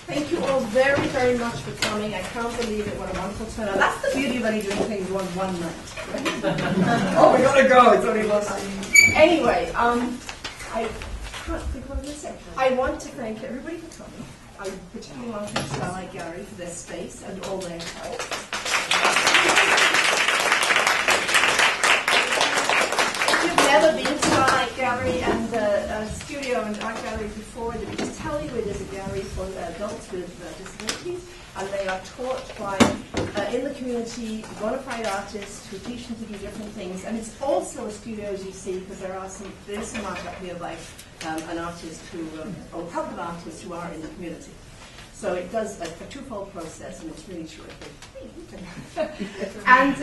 Thank you all very, very much for coming. I can't believe it. What a wonderful turnout. That's the beauty of only doing things one night. Right? Oh, we gotta go. It's only one night. Anyway, I can't think what I'm going to say. I want to thank everybody for coming. I particularly want to thank Starlight Gallery for their space and all their help. If you've never been to Starlight Gallery and the studio and art gallery before, let me just tell you it is a gallery for adults with disabilities, and they are taught by, in the community, bona fide artists who teach them to do different things. And it's also a studio, as you see, because there's some art up here by an artist or a couple of artists who are in the community. So it does a twofold process, and it's really terrific. And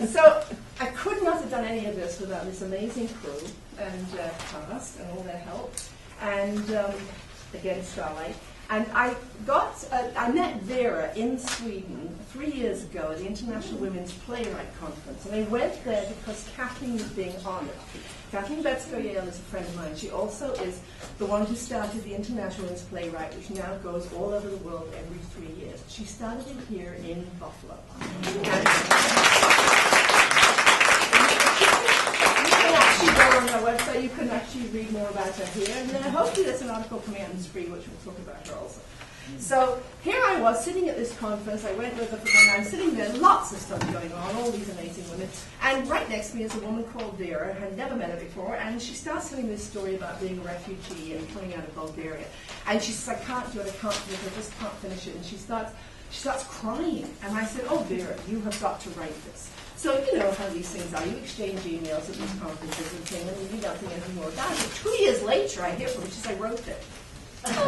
so I could not have done any of this without this amazing crew and cast and all their help. And again, Starlight. And I met Vera in Sweden 3 years ago at the International Women's Playwright Conference. And I went there because Kathleen was being honored. Kathleen Betsko-Yale is a friend of mine. She also is the one who started the International Women's Playwright, which now goes all over the world every 3 years. She started it here in Buffalo. And you can actually go on her website, you can actually read more about her here, and then hopefully there's an article coming out in the spring which will talk about her also. So here I was sitting at this conference. I went with her for one night. I'm sitting there, lots of stuff going on, all these amazing women. And right next to me is a woman called Vera. I had never met her before. And she starts telling this story about being a refugee and coming out of Bulgaria. And she says, I can't do it, I can't finish it, I just can't finish it. And she starts crying. And I said, oh, Vera, you have got to write this. So you know how these things are. You exchange emails at these conferences and saying, well, you don't think anything more about it. 2 years later, I hear from her, she says, I wrote it. So I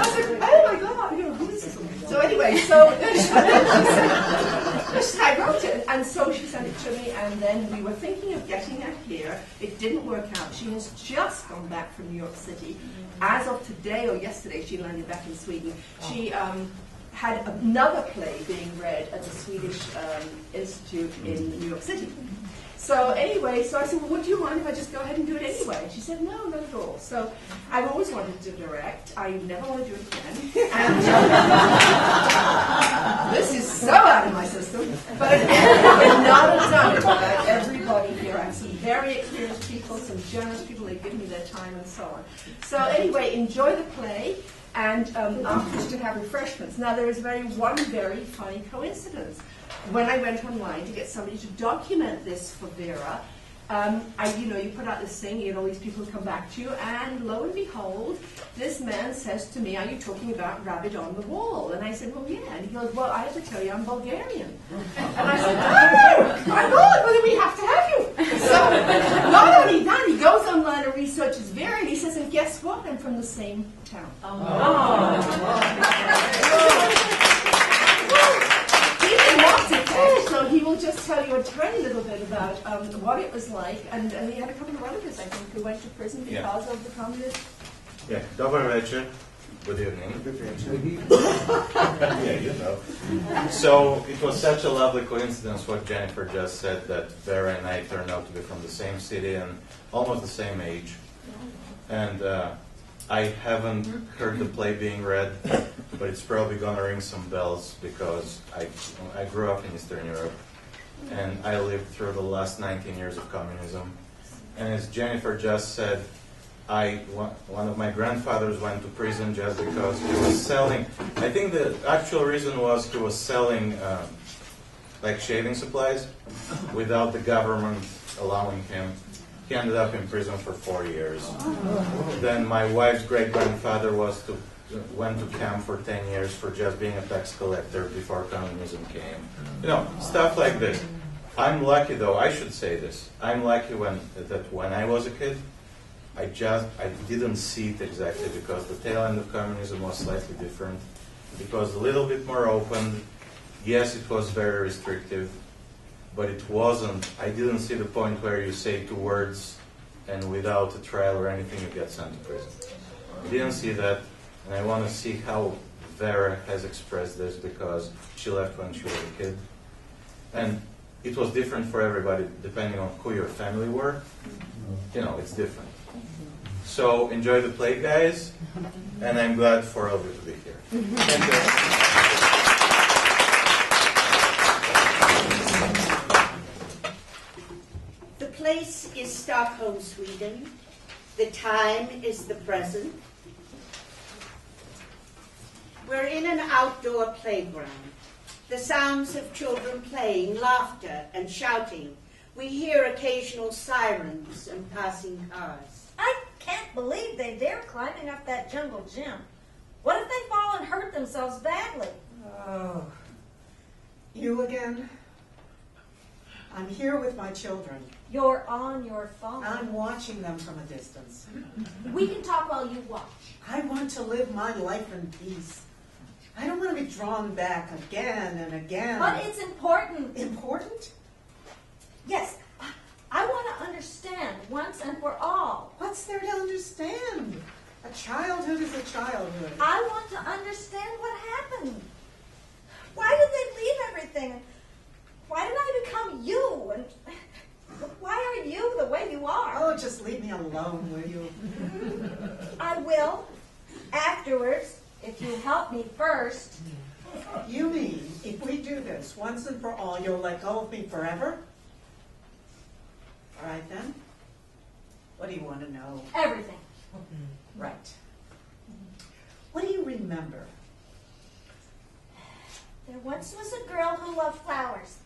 was like, oh my God, who is this? So anyway, so I wrote it, and so she sent it to me, and then we were thinking of getting her here. It didn't work out. She has just gone back from New York City. As of today or yesterday, she landed back in Sweden. She had another play being read at the Swedish Institute in New York City. So anyway, so I said, well, would you mind if I just go ahead and do it anyway? And she said, no, not at all. So I've always wanted to direct. I never want to do it again. And this is so out of my system. But I would not have done it without everybody here. I have some very experienced people, some generous people. They give me their time and so on. So anyway, enjoy the play. And afterwards to have refreshments. Now there is one very funny coincidence. When I went online to get somebody to document this for Vera, you put out this thing, you get all these people who come back to you, and lo and behold, this man says to me, are you talking about Rabbit on the Wall? And I said, well, yeah. And he goes, well, I have to tell you, I'm Bulgarian. And I said, oh, my God, well, then we have to have you. So not only that, he goes online and researches Vera, and he says, and guess what? I'm from the same town. So he will just tell you a tiny little bit about what it was like, and he had a couple of relatives, I think, who went to prison because of the communist. Yeah, dobar večer. Good evening. Yeah, you know. So it was such a lovely coincidence what Jennifer just said, that Vera and I turned out to be from the same city and almost the same age. And I haven't heard the play being read, but it's probably going to ring some bells because I grew up in Eastern Europe and I lived through the last 19 years of communism. And as Jennifer just said, one of my grandfathers went to prison just because he was selling. I think the actual reason was he was selling like shaving supplies without the government allowing him. He ended up in prison for 4 years. Then my wife's great-grandfather went to camp for 10 years for just being a tax collector before communism came. You know, stuff like this. I'm lucky, though, I should say this. I'm lucky that when I was a kid, I didn't see it exactly because the tail end of communism was slightly different. It was a little bit more open. Yes, it was very restrictive. But it wasn't, I didn't see the point where you say 2 words and without a trial or anything you get sent to prison. I didn't see that, and I want to see how Vera has expressed this because she left when she was a kid. And it was different for everybody depending on who your family were. You know, it's different. So enjoy the play, guys, and I'm glad for all of you to be here. Thank you. The place is Stockholm, Sweden. The time is the present. We're in an outdoor playground. The sounds of children playing, laughter and shouting. We hear occasional sirens and passing cars. I can't believe they dare climbing up that jungle gym. What if they fall and hurt themselves badly? Oh, you again? I'm here with my children. You're on your phone. I'm watching them from a distance. We can talk while you watch. I want to live my life in peace. I don't want to be drawn back again and again. But it's important. Important? Yes, I want to understand once and for all. What's there to understand? A childhood is a childhood. I want to understand what happened. Why did they leave everything? Why did I become you? And why are you the way you are? Oh, just leave me alone, will you? I will. Afterwards, if you help me first. You mean, if we do this once and for all, you'll let go of me forever? All right, then. What do you want to know? Everything. Right. What do you remember? There once was a girl who loved flowers,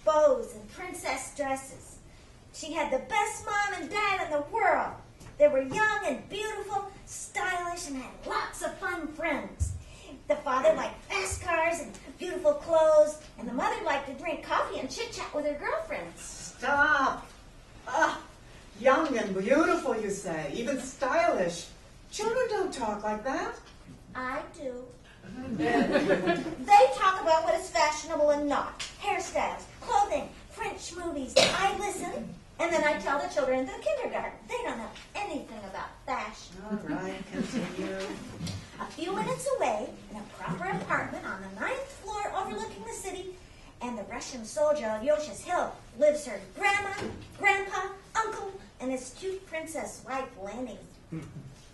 bows, and princess dresses. She had the best mom and dad in the world. They were young and beautiful, stylish, and had lots of fun friends. The father liked fast cars and beautiful clothes, and the mother liked to drink coffee and chit-chat with her girlfriends. Stop! Ah, young and beautiful, you say, even stylish. Children don't talk like that. I do. They talk about what is fashionable and not. Hairstyles, clothing, French movies. I listen, and then I tell the children in the kindergarten. They don't know anything about fashion. All right, continue. A few minutes away, in a proper apartment on the 9th floor overlooking the city, and the Russian soldier Alyosha's Hill, lives her grandma, grandpa, uncle, and his cute princess wife, Lenny.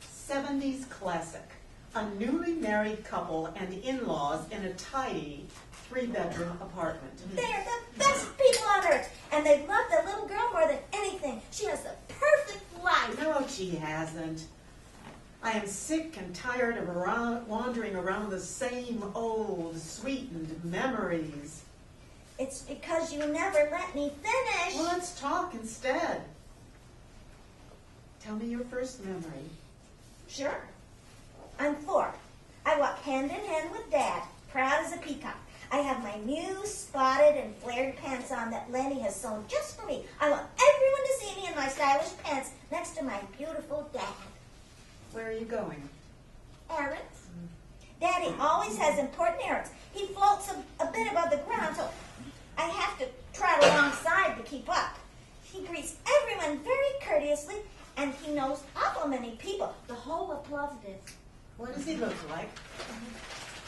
70s classic. A newly married couple and in-laws in a tidy 3-bedroom apartment. They're the best people on earth, and they love the little girl more than anything. She has the perfect life. No, she hasn't. I am sick and tired of wandering around the same old, sweetened memories. It's because you never let me finish. Well, let's talk instead. Tell me your first memory. Sure. I'm 4. I walk hand in hand with Dad, proud as a peacock. I have my new spotted and flared pants on that Lenny has sewn just for me. I want everyone to see me in my stylish pants next to my beautiful dad. Where are you going? Errands? Daddy always has important errands. He floats a bit above the ground, so I have to trot alongside to keep up. He greets everyone very courteously, and he knows awful many people. The whole of Plovdiv. What does he look like?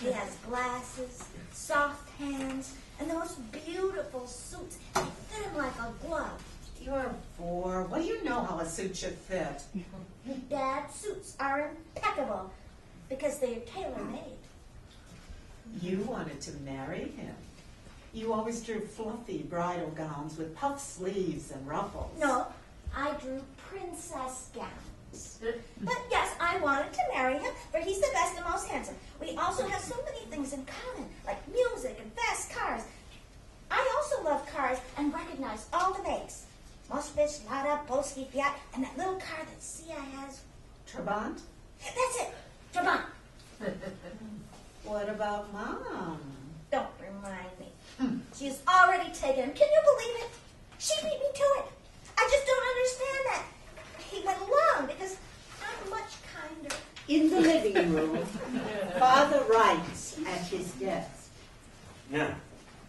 He has glasses, soft hands, and the most beautiful suits. They fit him like a glove. You're 4. What do you know how a suit should fit? Dad's suits are impeccable because they are tailor-made. You wanted to marry him. You always drew fluffy bridal gowns with puff sleeves and ruffles. No, I drew princess gowns. But yes, I wanted to marry him, for he's the best and most handsome. We also have so many things in common, like music and fast cars. I also love cars and recognize all the makes. Moskvich, Lada, Polski, Fiat, and that little car that Sia has. Trabant? That's it, Trabant. What about Mom? Don't remind me. She's already taken him. Can you believe it? She beat me to it. I just don't understand that. He went along because I'm much kinder. In the living room, Father writes at his desk. Now,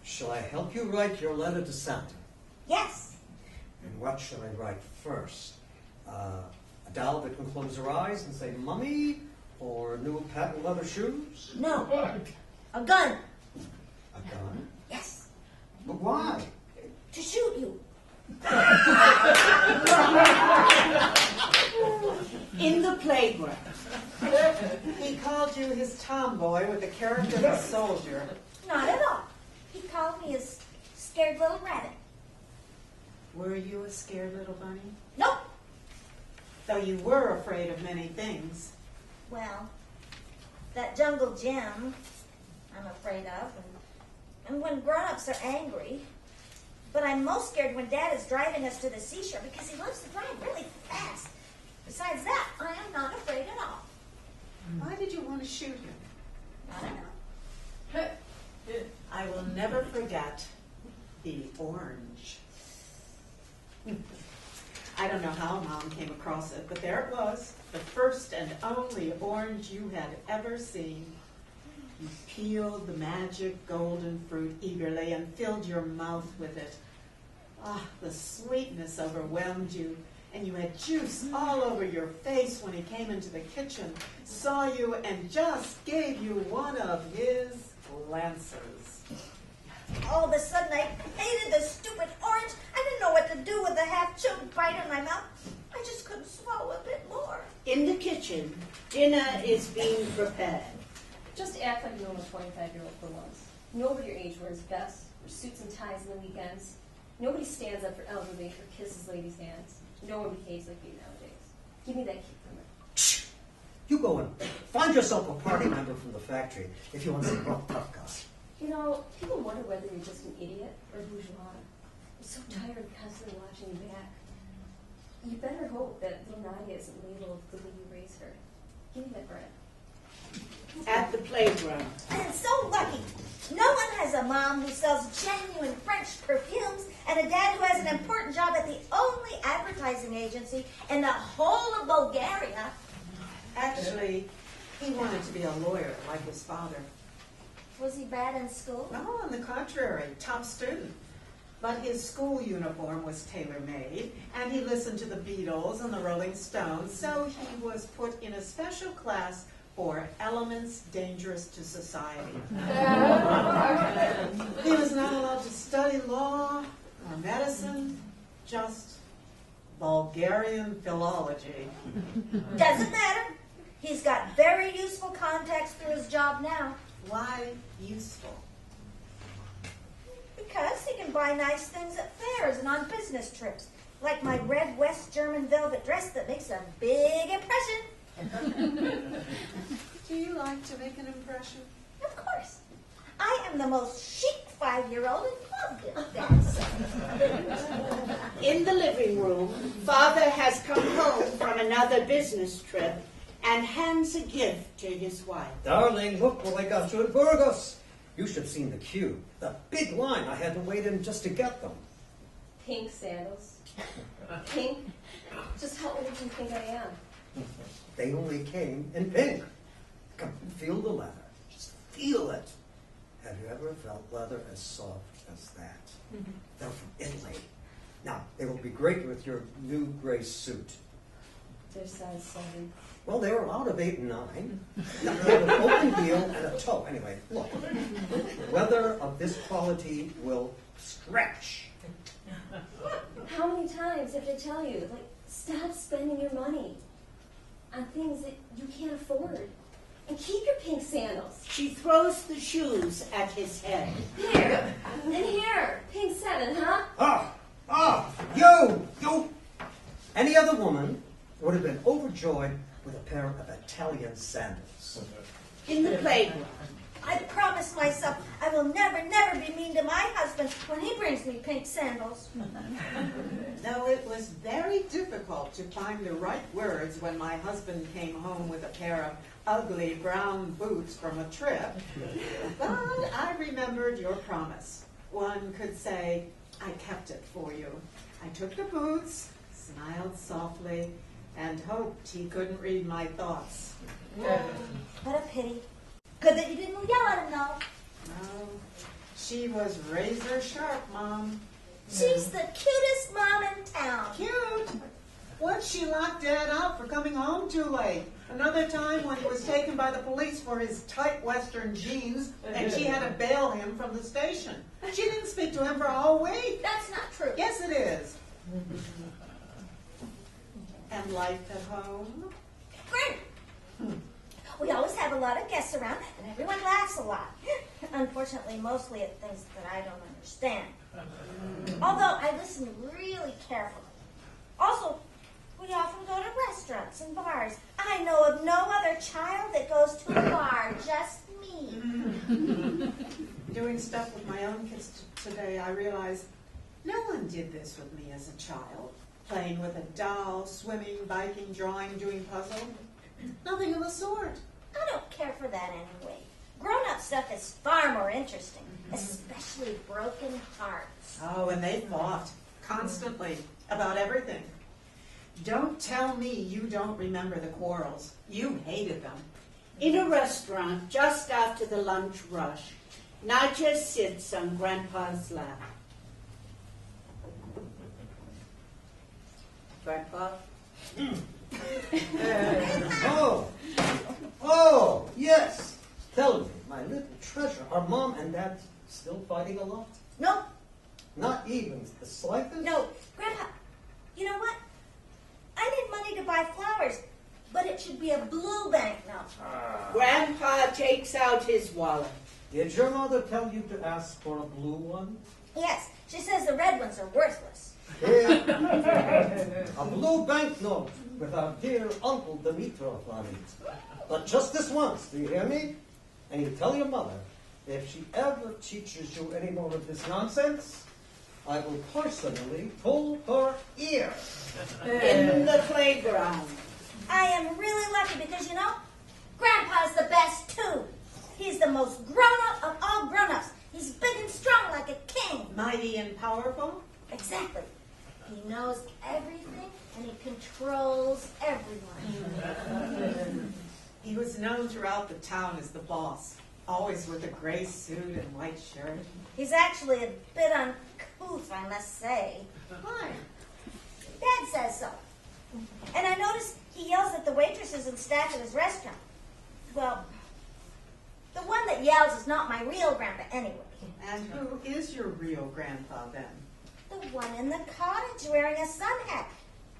shall I help you write your letter to Santa? Yes. And what shall I write first? A doll that can close her eyes and say, Mummy? Or new patent leather shoes? No. A gun. A gun? Yes. But why? To shoot you. In the tomboy with the character of a soldier. Not at all. He called me his scared little rabbit. Were you a scared little bunny? Nope. Though you were afraid of many things. Well, that jungle gym I'm afraid of, and when grown-ups are angry. But I'm most scared when Dad is driving us to the seashore because he loves to drive really fast. Besides that, I am not afraid at all. Why did you want to shoot him? I don't know. I will never forget the orange. I don't know how Mom came across it, but there it was, the first and only orange you had ever seen. You peeled the magic golden fruit eagerly and filled your mouth with it. Ah, the sweetness overwhelmed you, and you had juice all over your face when he came into the kitchen, saw you, and just gave you one of his glances. All of a sudden, I hated the stupid orange. I didn't know what to do with the half-choked bite in my mouth. I just couldn't swallow a bit more. In the kitchen, dinner is being prepared. Just act like you're a 25-year-old for once. Nobody your age wears vests or suits and ties on the weekends. Nobody stands up for elderly or kisses ladies' hands. No one behaves like you nowadays. Give me that key from it. You go and find yourself a party member from the factory if you want to be a rough, tough guy. You know, people wonder whether you're just an idiot or bourgeois. I'm so tired of constantly watching you back. You better hope that little Nadia isn't labeled the way you raised her. Give me that bread. At the playground. I am so lucky. No one has a mom who sells genuine French perfumes and a dad who has an important job at the only advertising agency in the whole of Bulgaria. Actually, he wanted to be a lawyer like his father. Was he bad in school? No, on the contrary, top student. But his school uniform was tailor-made, and he listened to the Beatles and the Rolling Stones, so he was put in a special class for elements dangerous to society. He was not allowed to study law or medicine, just Bulgarian philology. Doesn't matter. He's got very useful contacts through his job now. Why useful? Because he can buy nice things at fairs and on business trips, like my red West German velvet dress that makes a big impression. Do you like to make an impression? Of course. I am the most chic 5-year-old and loved it, Dad said. In the living room, Father has come home from another business trip and hands a gift to his wife. Darling, look what I got you in Burgos. You should have seen the queue. The big line I had to wait in just to get them. Pink sandals. Pink? Just how old do you think I am? They only came in pink. Come, feel the leather. Just feel it. Have you ever felt leather as soft as that? Mm-hmm. They're from Italy. Now, they will be great with your new gray suit. They're size 7. Well, they were out of 8 and 9. Now, they have an open heel and a toe. Anyway, look. Leather of this quality will stretch. How many times have I tell you, like, stop spending your money on things that you can't afford, and keep your pink sandals. She throws the shoes at his head. Here and here, pink 7, huh? You! Any other woman would have been overjoyed with a pair of Italian sandals. In the playground, I promised myself I will never, never be mean to my husband when he brings me pink sandals. Though it was very difficult to find the right words when my husband came home with a pair of ugly brown boots from a trip, but I remembered your promise. One could say, I kept it for you. I took the boots, smiled softly, and hoped he couldn't read my thoughts. What a pity. Good that you didn't yell at him, though. No, she was razor sharp, Mom. She's the cutest mom in town. Cute. Once she locked Dad out for coming home too late. Another time when he was taken by the police for his tight Western jeans, and she had to bail him from the station. She didn't speak to him for a whole week. That's not true. Yes, it is. And life at home? Great. We always have a lot of guests around, and everyone laughs a lot. Unfortunately, mostly at things that I don't understand. Although I listen really carefully. Also, we often go to restaurants and bars. I know of no other child that goes to a bar, just me. Doing stuff with my own kids today, I realized no one did this with me as a child. Playing with a doll, swimming, biking, drawing, doing puzzle. Nothing of the sort. I don't care for that anyway. Grown-up stuff is far more interesting, especially broken hearts. Oh, and they fought constantly about everything. Don't tell me you don't remember the quarrels. You hated them. In a restaurant, just after the lunch rush, Nadja sits on Grandpa's lap. Grandpa? Oh, yes. Tell me, my little treasure, are Mom and Dad still fighting a lot? No, Not even the slightest? no, Grandpa, you know what? I need money to buy flowers, but it should be a blue banknote. Grandpa takes out his wallet. Did your mother tell you to ask for a blue one? Yes, she says the red ones are worthless. Here. A blue banknote with our dear Uncle Dimitrov on it. But just this once, do you hear me? And you tell your mother, if she ever teaches you any more of this nonsense, I will personally pull her ear. In the playground. I am really lucky because, you know, Grandpa's the best too. He's the most grown-up of all grown-ups. He's big and strong like a king. Mighty and powerful. Exactly. He knows everything and he controls everyone. He was known throughout the town as the boss, always with a gray suit and white shirt. He's actually a bit uncouth, I must say. Why? Dad says so. And I notice he yells at the waitresses and staff at his restaurant. Well, the one that yells is not my real grandpa anyway. And who is your real grandpa then? The one in the cottage wearing a sun hat,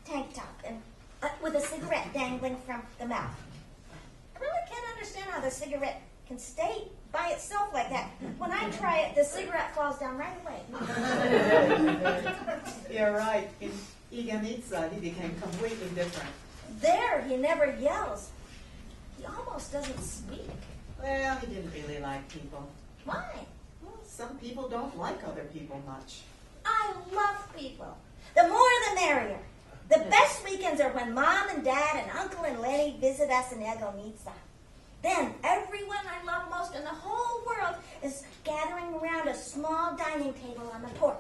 tank top, and with a cigarette dangling from the mouth. I really can't understand how the cigarette can stay by itself like that. When I try it, the cigarette falls down right away. You're right. In Iganitsa, he became completely different. There, he never yells. He almost doesn't speak. Well, he didn't really like people. Why? Well, some people don't like other people much. I love people. The more the merrier. The best weekends are when Mom and Dad and Uncle and Lenny visit us in Egonitsa. Then everyone I love most in the whole world is gathering around a small dining table on the porch.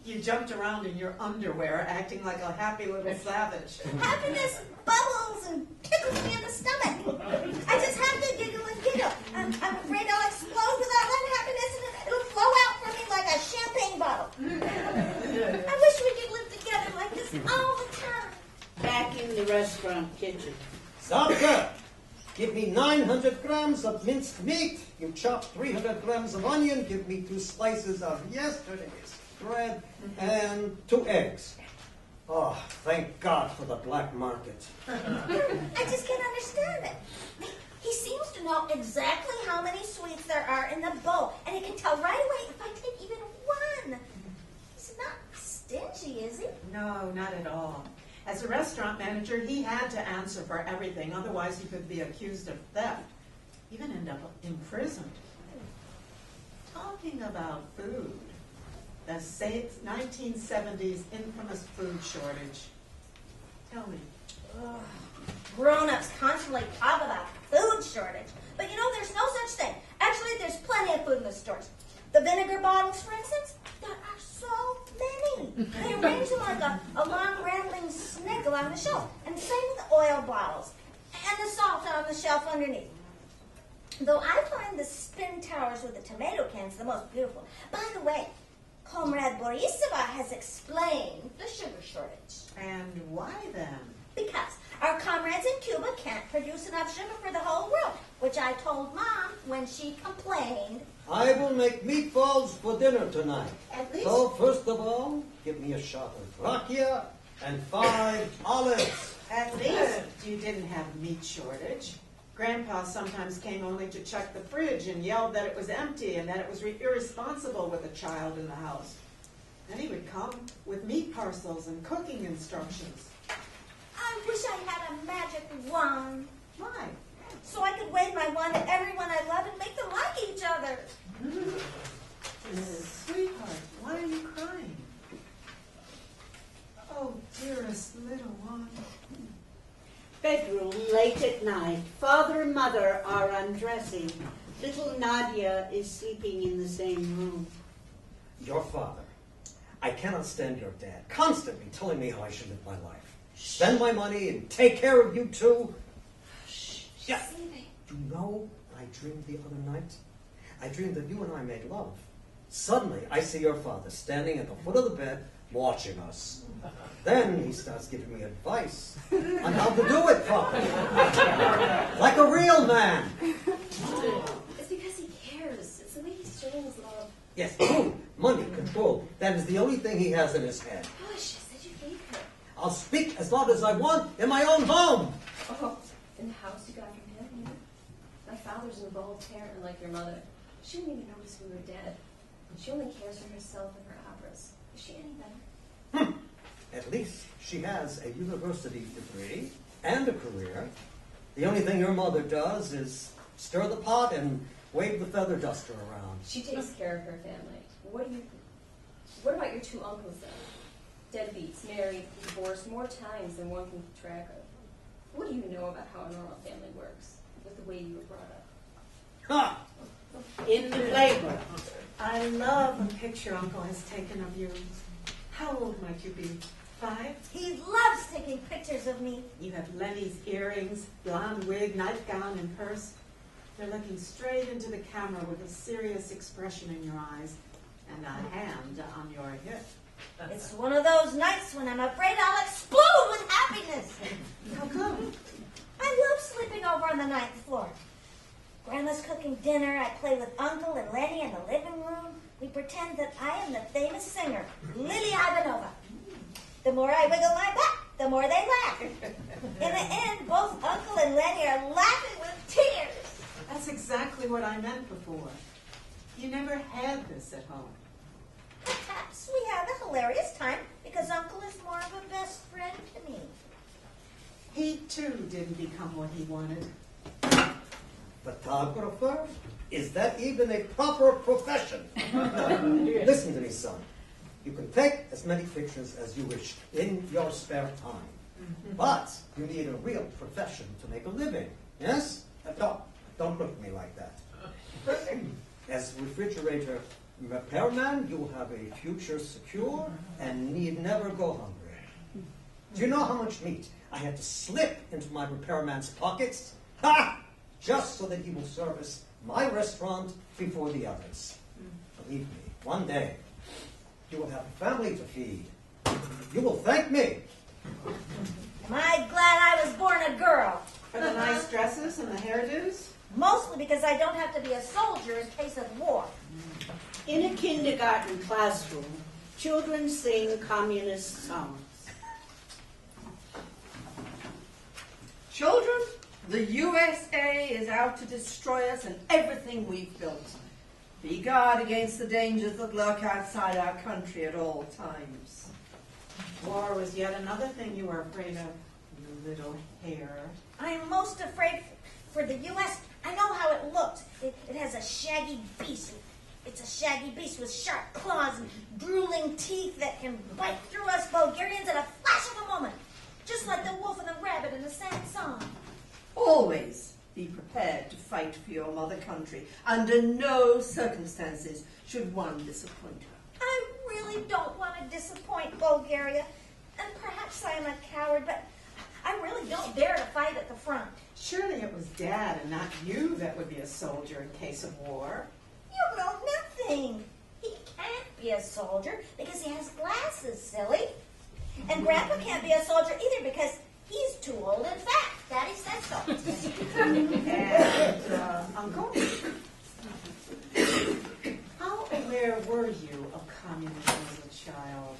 You jumped around in your underwear, acting like a happy little savage. Happiness bubbles and tickles me in the stomach. I just have to giggle and giggle. I'm afraid I'll explode with all that happiness and it'll flow out from me like a champagne bottle. I wish we could live together like this all the time. Back in the restaurant kitchen. Zabka, give me 900 grams of minced meat. You chop 300 grams of onion. Give me 2 slices of yesterday's bread and 2 eggs. Oh, thank God for the black market. I just can't understand it. He seems to know exactly how many sweets there are in the bowl, and he can tell right away if I take even one. He's not stingy, is he? No, not at all. As a restaurant manager, he had to answer for everything. Otherwise, he could be accused of theft, even end up imprisoned. Talking about food, the 1970s infamous food shortage. Tell me. Grown-ups constantly talk about food shortage. But you know, there's no such thing. Actually, there's plenty of food in the stores. The vinegar bottles, for instance, there are so many. They arrange them like a long rattling snake along the shelf. And same with the oil bottles and the salt on the shelf underneath. Though I find the spin towers with the tomato cans the most beautiful. By the way, Comrade Borisova has explained the sugar shortage. And why then? Because our comrades in Cuba can't produce enough sugar for the whole world, which I told Mom when she complained. I will make meatballs for dinner tonight. At least, So, first of all, give me a shot of rakia and 5 olives. at least you didn't have meat shortage. Grandpa sometimes came only to check the fridge and yelled that it was empty and that it was irresponsible with a child in the house. Then he would come with meat parcels and cooking instructions. I wish I had a magic wand Why? so I could wave my wand at everyone I love and make them like each other. Sweetheart, why are you crying? Oh, dearest little one. Bedroom late at night. Father and mother are undressing. Little Nadia is sleeping in the same room. Your father. I cannot stand your dad constantly telling me how I should live my life. Spend my money and take care of you too. Yeah. You know what I dreamed the other night? I dreamed that you and I made love. Suddenly, I see your father standing at the foot of the bed watching us. Then he starts giving me advice on how to do it properly. Like a real man. It's because he cares. It's the way he's showing his love. Yes, food, money, control. That is the only thing he has in his head. Hush, said you hate her. I'll speak as loud as I want in my own home. Oh, in the house you got from him, yeah? My father's an involved parent like your mother. She didn't even notice we were dead. She only cares for herself and her operas. Is she any better? At least she has a university degree and a career. The only thing your mother does is stir the pot and wave the feather duster around. She takes care of her family. What about your two uncles then? Deadbeats, married, divorced more times than one can keep track of. What do you know about how a normal family works with the way you were brought up? Ha! In the playground. I love a picture Uncle has taken of you. How old might you be? 5? He loves taking pictures of me. You have Lenny's earrings, blonde wig, nightgown, and purse. They're looking straight into the camera with a serious expression in your eyes and a hand on your hip. It's one of those nights when I'm afraid I'll explode with happiness. How come? I love sleeping over on the ninth floor. Grandma's cooking dinner. I play with Uncle and Lenny in the living room. We pretend that I am the famous singer, Lily Ivanova. The more I wiggle my butt, the more they laugh. In the end, both Uncle and Lenny are laughing with tears. That's exactly what I meant before. You never had this at home. Perhaps we have a hilarious time because Uncle is more of a best friend to me. He, too, didn't become what he wanted. Photographer? Is that even a proper profession? Listen to me, son. You can take as many pictures as you wish in your spare time. But you need a real profession to make a living. Yes? Don't look at me like that. As refrigerator repairman, you will have a future secure and need never go hungry. Do you know how much meat I had to slip into my repairman's pockets? Ha! Just so that he will service my restaurant before the others. Believe me, one day you will have a family to feed. You will thank me. Am I glad I was born a girl? For the nice dresses and the hairdos? Mostly because I don't have to be a soldier in case of war. In a kindergarten classroom, children sing communist songs. Children, the USA is out to destroy us and everything we've built. Be guard against the dangers that lurk outside our country at all times. War was yet another thing you were afraid of, you little hare. I'm most afraid for the U.S. I know how it looks. It has a shaggy beast. It's a shaggy beast with sharp claws and drooling teeth that can bite through us Bulgarians in a flash of a moment. Just like the wolf and the rabbit in a sad song. Always be prepared to fight for your mother country. Under no circumstances should one disappoint her. I really don't want to disappoint Bulgaria. And perhaps I am a coward, but I really don't dare to fight at the front. Surely it was Dad and not you that would be a soldier in case of war. You know nothing. He can't be a soldier because he has glasses, silly. And Grandpa can't be a soldier either because he's too old and fat. Daddy says so. And, Uncle? How aware were you of communism as a child?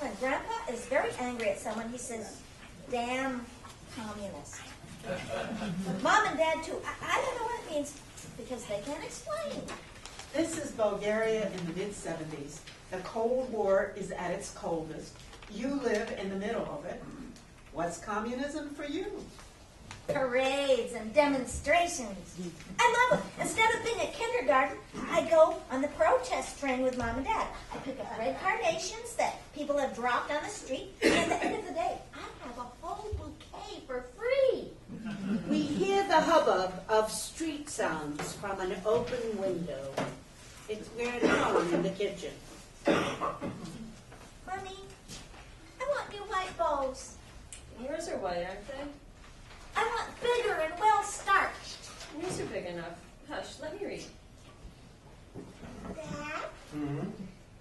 When Grandpa is very angry at someone, he says, "Damn communist." Mom and Dad, too. I don't know what it means because they can't explain. This is Bulgaria in the mid-70s. The Cold War is at its coldest. You live in the middle of it. What's communism for you? Parades and demonstrations. I love it. Instead of being at kindergarten, I go on the protest train with Mom and Dad. I pick up red carnations that people have dropped on the street, and at the end of the day, I have a whole bouquet for free. We hear the hubbub of street sounds from an open window. We're at home in the kitchen. Honey, I want new white bows. Yours are white, aren't they? I want bigger and well starched. Yours are big enough. Hush, let me read. Dad, Hmm?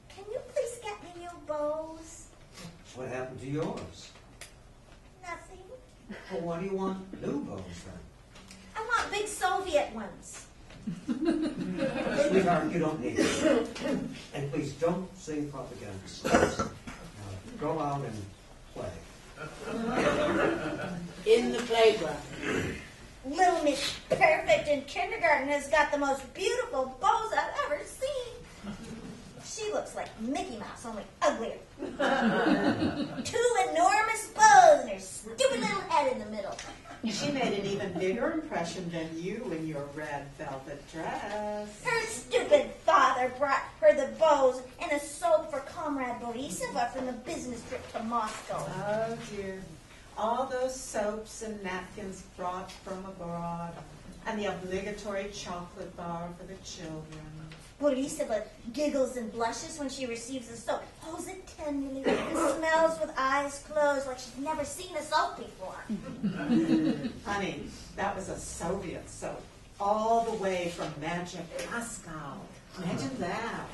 can you please get me new bows? What happened to yours? Nothing. Well, why do you want new bows then? I want big Soviet ones. Sweetheart, you don't need it. And please don't sing propaganda songs. Go out and play. In the playground. Little Miss Perfect in kindergarten has got the most beautiful bows I've ever seen. She looks like Mickey Mouse, only uglier. 2 enormous bows and her stupid little head in the middle. She made an even bigger impression than you in your red velvet dress. Her stupid father brought her the bows and a soap for Comrade Borisova from a business trip to Moscow. Oh dear. All those soaps and napkins brought from abroad, and the obligatory chocolate bar for the children. Borisova giggles and blushes when she receives the soap, holds it tenderly, and smells with eyes closed like she's never seen a soap before. Honey, that was a Soviet soap, all the way from Magic Moscow. Imagine that.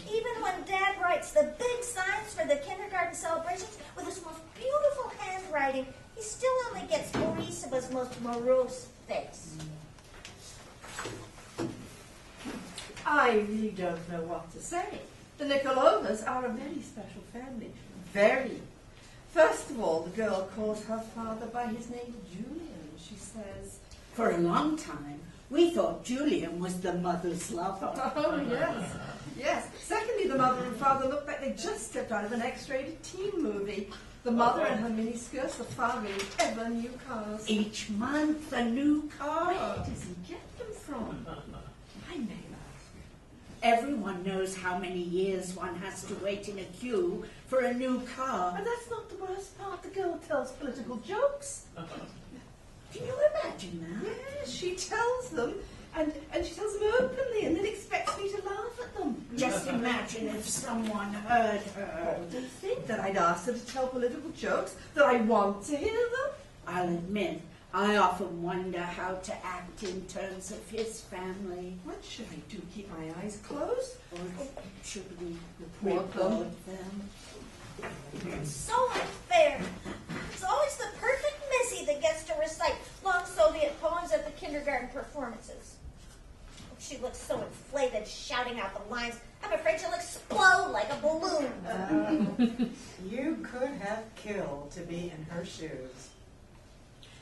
Even when Dad writes the big signs for the kindergarten celebrations with his most beautiful handwriting, he still only gets Borisova's most morose face. I really don't know what to say. The Nikolovas are a very special family. Very. First of all, the girl calls her father by his name, Julian. She says, For a long time, we thought Julian was the mother's lover. oh, yes. Yes. Secondly, the mother and father look like they just stepped out of an X-rated teen movie. The mother and her miniskirts, the father in ever new cars. Each month, a new car. Where does he get them from? I may ask. Everyone knows how many years one has to wait in a queue for a new car. And that's not the worst part. The girl tells political jokes. Can you imagine that? Yes, she tells them, and she tells them openly, and then expects me to laugh at them. Just imagine if someone heard her. Do you think that I'd ask her to tell political jokes, that I want to hear them? I'll admit, I often wonder how to act in terms of his family. What should I do? Keep my eyes closed? Or should we Report them? report them? So unfair. It's always the perfect Missy that gets to recite long Soviet poems at the kindergarten performances. She looks so inflated, shouting out the lines. I'm afraid she'll explode like a balloon. You could have killed to be in her shoes.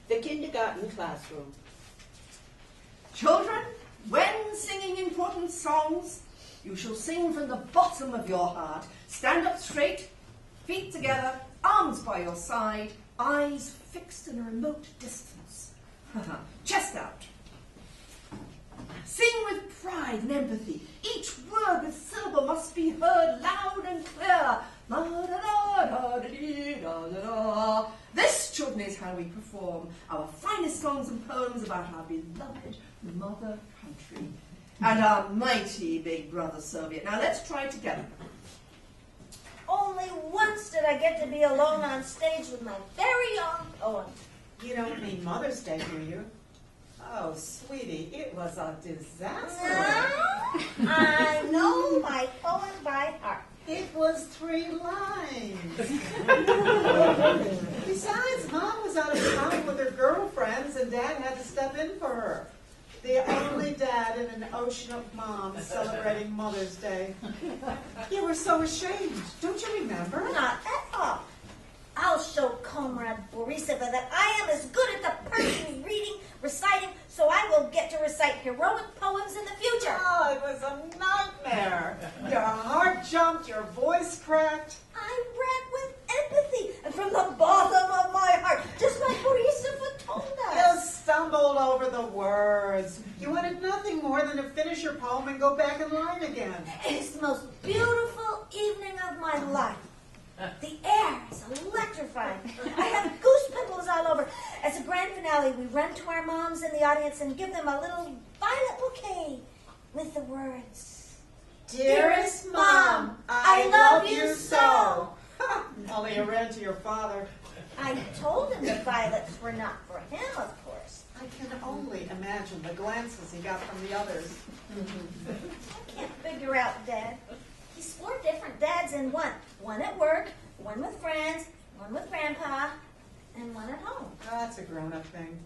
The kindergarten classroom. Children, when singing important songs, you shall sing from the bottom of your heart. Stand up straight, feet together, arms by your side, eyes fixed in a remote distance. Chest out. Sing with pride and empathy. Each word with syllable must be heard loud and clear. La da da da da dee, da da da. This, children, is how we perform our finest songs and poems about our beloved mother country and our mighty big brother Soviet. Now let's try together. Only once did I get to be alone on stage with my very own poem. You don't mean Mother's Day, do you? Oh, sweetie, it was a disaster. I know my poem by heart. It was 3 lines. Besides, Mom was out of town with her girlfriends, and Dad had to step in for her. The only dad in an ocean of moms celebrating Mother's Day. You were so ashamed. Don't you remember? Not at all. I'll I'll show Comrade Borisova that I am as good at the parsing, reading, reciting, so I will get to recite heroic poems in the future. Oh, it was a nightmare. Your heart jumped, your voice cracked. I read with empathy and from the bottom of my heart, just like Borisova told You us. stumbled over the words. You wanted nothing more than to finish your poem and go back in line again. It's the most beautiful evening of my life. The air is electrifying. I have goose pimples all over. As a grand finale, we run to our moms in the audience and give them a little violet bouquet with the words, Dearest Mom, I love you so. Only you read to your father. I told him the violets were not for him, of course. I can only imagine the glances he got from the others. I can't figure out Dad. He's 4 different dads in one. One at work, one with friends, one with Grandpa, and one at home. That's a grown-up thing.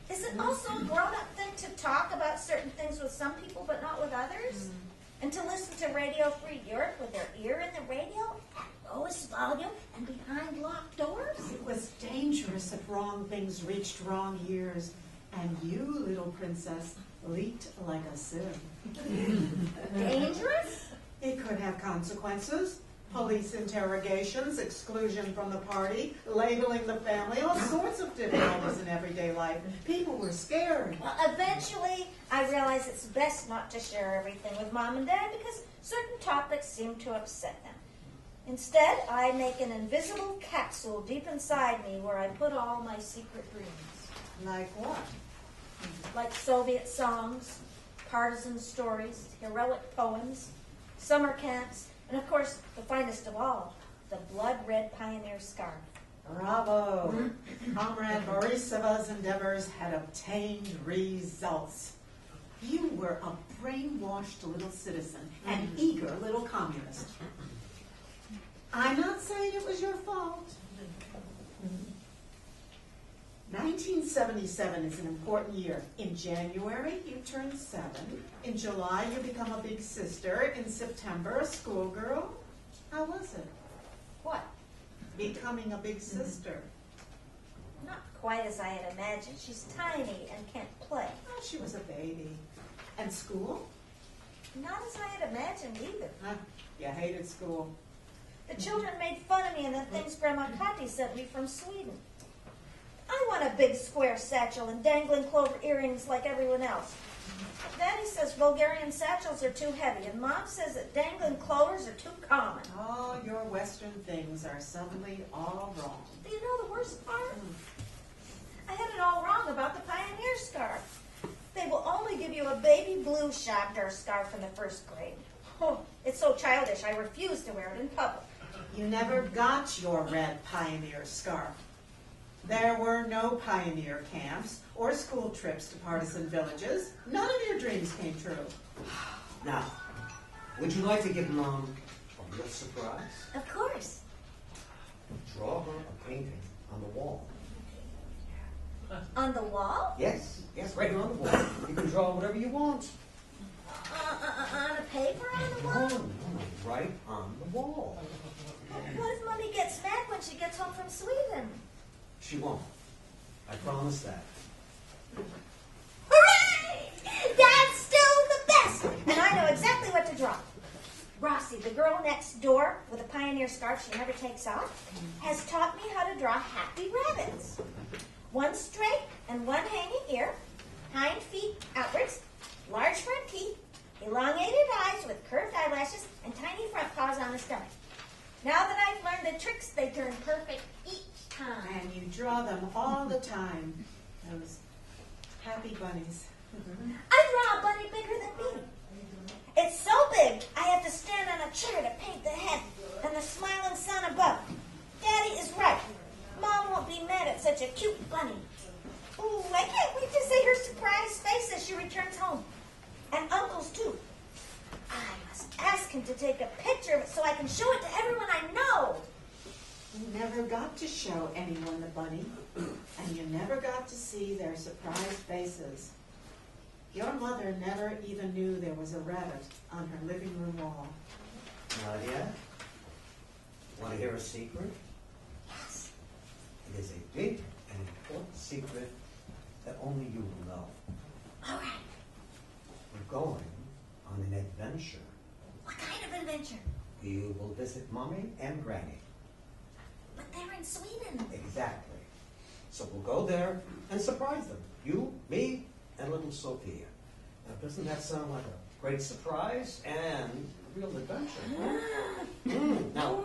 Is it also a grown-up thing to talk about certain things with some people but not with others? And to listen to Radio Free Europe with their ear in the radio at lowest volume and behind locked doors? It was dangerous if wrong things reached wrong ears. And you, little princess, leaked like a sieve. Dangerous? It could have consequences. Police interrogations, exclusion from the party, labeling the family, all sorts of difficulties in everyday life. People were scared. Well, eventually, I realized it's best not to share everything with Mom and Dad because certain topics seem to upset them. Instead, I make an invisible capsule deep inside me where I put all my secret dreams. Like what? Like Soviet songs, partisan stories, heroic poems, summer camps, and of course, the finest of all, the blood-red pioneer scarf. Bravo! Comrade Borisova's endeavors had obtained results. You were a brainwashed little citizen, an eager little communist. I'm not saying it was your fault. 1977 is an important year. In January, you turn 7. In July, you become a big sister. In September, a schoolgirl. How was it? What? Becoming a big sister. Not quite as I had imagined. She's tiny and can't play. Oh, she was a baby. And school? Not as I had imagined either. Huh, you hated school. The children made fun of me and the things Grandma Kati sent me from Sweden. I want a big square satchel and dangling clover earrings like everyone else. Daddy says Bulgarian satchels are too heavy, and Mom says that dangling clovers are too common. All your Western things are suddenly all wrong. Do you know the worst part? I had it all wrong about the pioneer scarf. They will only give you a baby blue chapter scarf in the first grade. Oh, it's so childish, I refuse to wear it in public. You never got your red pioneer scarf. There were no pioneer camps or school trips to partisan villages. None of your dreams came true. Now, would you like to give Mom a little surprise? Of course. Draw her a painting on the wall. On the wall? Yes, right here on the wall. You can draw whatever you want. On a paper on the wall? No, right on the wall. What if Mommy gets mad when she gets home from Sweden? She won't. I promise that. Hooray! Dad's still the best! And I know exactly what to draw. Rossi, the girl next door with a pioneer scarf she never takes off, has taught me how to draw happy rabbits. One straight and one hanging ear, hind feet outwards, large front teeth, elongated eyes with curved eyelashes, and tiny front paws on the stomach. Now that I've learned the tricks, they turn perfect each time. And you draw them all the time. Those happy bunnies. I draw a bunny bigger than me. It's so big, I have to stand on a chair to paint the head and the smiling sun above. Daddy is right. Mom won't be mad at such a cute bunny. Ooh, I can't wait to see her surprised face as she returns home. And Uncle's too. I must ask him to take a picture of it so I can show it to everyone I know. You never got to show anyone the bunny, and you never got to see their surprised faces. Your mother never even knew there was a rabbit on her living room wall. Nadia, want to hear a secret? Yes. Meet an important secret that only you will know. All right. We're going on an adventure. What kind of adventure? You will visit Mommy and Granny. But they're in Sweden. Exactly. So we'll go there and surprise them. You, me, and little Sophia. Now, doesn't that sound like a great surprise and a real adventure? Huh? Now,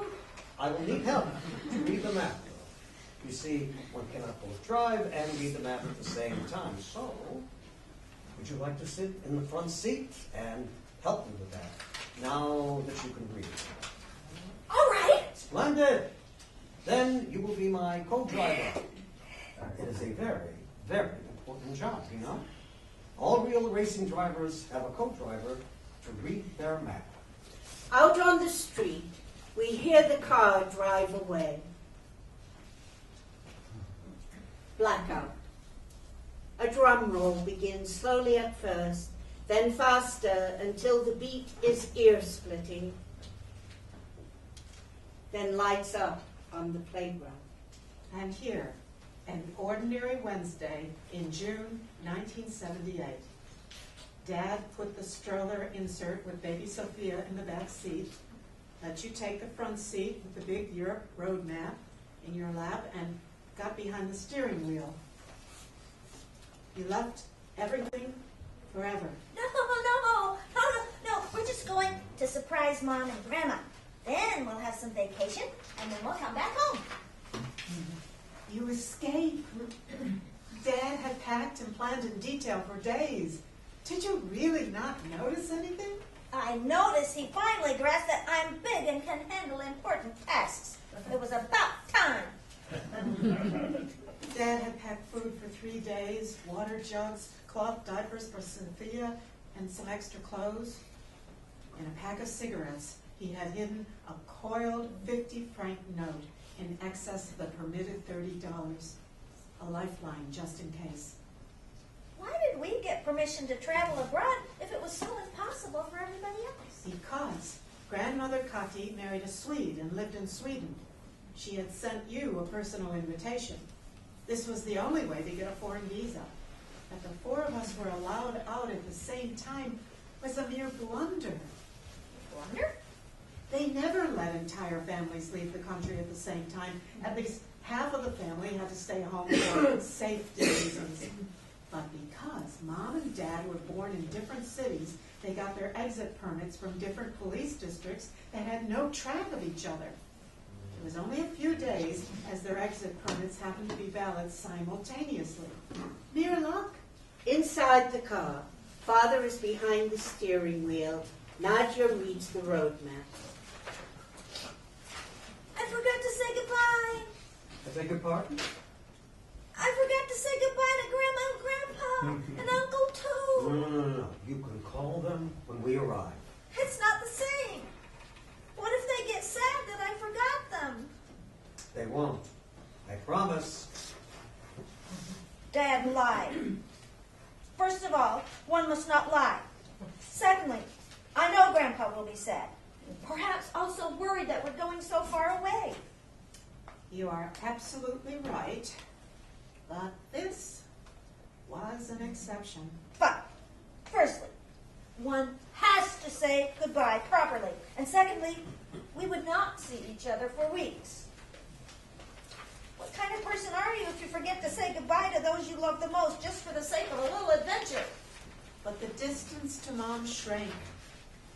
I will need help to read the map. You see, one cannot both drive and read the map at the same time. So, would you like to sit in the front seat and help me with that, now that you can read? All right. Splendid! Then you will be my co-driver. It is a very, very important job, you know? All real racing drivers have a co-driver to read their map. Out on the street, we hear the car drive away. Blackout. A drum roll begins slowly at first, then faster until the beat is ear-splitting. Then lights up on the playground. And here, an ordinary Wednesday in June 1978, Dad put the stroller insert with baby Sophia in the back seat, let you take the front seat with the big Europe road map in your lap, and got behind the steering wheel. You left everything forever. No, we're just going to surprise Mom and Grandma. Then we'll have some vacation, and then we'll come back home. You escaped. Dad had packed and planned in detail for days. Did you really not notice anything? I noticed he finally grasped that I'm big and can handle important tasks. It was about time. Dad had packed food for 3 days, water jugs, cloth diapers for Sophia, and some extra clothes. In a pack of cigarettes, he had hidden a coiled 50-franc note in excess of the permitted $30, a lifeline just in case. Why did we get permission to travel abroad if it was so impossible for everybody else? Because Grandmother Kati married a Swede and lived in Sweden. She had sent you a personal invitation. This was the only way to get a foreign visa. That the four of us were allowed out at the same time was a mere blunder. Blunder? They never let entire families leave the country at the same time. At least half of the family had to stay home for safety reasons. But because Mom and Dad were born in different cities, they got their exit permits from different police districts that had no track of each other. It was only a few days as their exit permits happened to be valid simultaneously. Mere luck. Inside the car, Father is behind the steering wheel. Nadia reads the road map. I forgot to say goodbye. I beg your pardon? I forgot to say goodbye to Grandma and Grandpa and Uncle too. No. You can call them when we arrive. It's not the same. What if they get sad that I forgot them? They won't. I promise. Dad lied. First of all, one must not lie. Secondly, I know Grandpa will be sad. Perhaps also worried that we're going so far away. You are absolutely right. But this was an exception. But, firstly, one has to say goodbye properly. And secondly, we would not see each other for weeks. What kind of person are you if you forget to say goodbye to those you love the most just for the sake of a little adventure? But the distance to Mom shrank.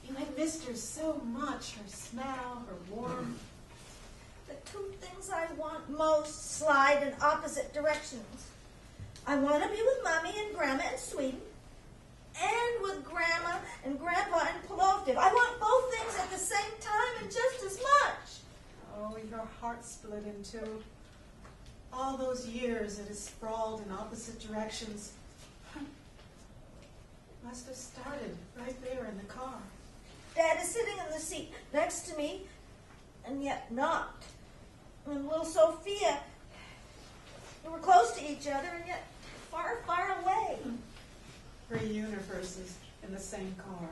You had missed her so much, her smell, her warmth. The two things I want most slide in opposite directions. I want to be with Mommy and Grandma in Sweden, and with Grandma and Grandpa in Plovdiv. I want both things at the same time and just as much. Oh, your heart split in two. All those years it has sprawled in opposite directions. Must have started right there in the car. Dad is sitting in the seat next to me, and yet not. And little Sophia, we were close to each other, and yet far, far away. 3 universes in the same car.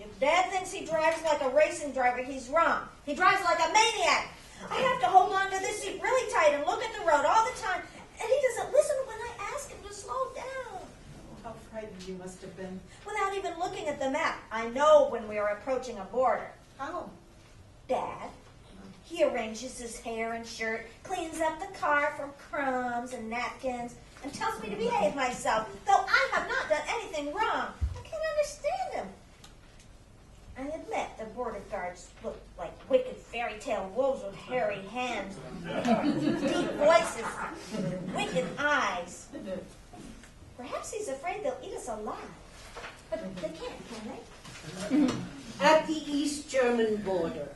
If Dad thinks he drives like a racing driver, he's wrong. He drives like a maniac. I have to hold on to this seat really tight and look at the road all the time. And he doesn't listen when I ask him to slow down. How frightened you must have been. Without even looking at the map, I know when we are approaching a border. How? Dad, he arranges his hair and shirt, cleans up the car from crumbs and napkins, and tells me to behave myself, though I have not done anything wrong. I can't understand him. I admit the border guards look like wicked fairy tale wolves with hairy hands, deep voices, wicked eyes. Perhaps he's afraid they'll eat us alive. But they can't, can they? At the East German border,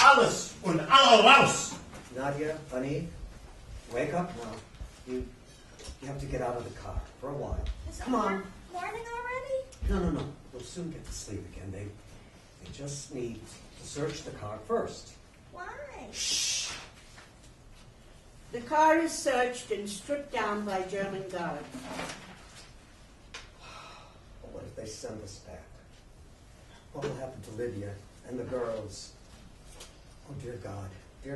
Alles und alle raus! Nadia, honey, wake up now. You have to get out of the car for a while. Is it Come on. Morning already? No. We'll soon get to sleep again. They just need to search the car first. Why? Shh. the car is searched and stripped down by German guards. What if they send us back? What will happen to Lydia and the girls? Oh, dear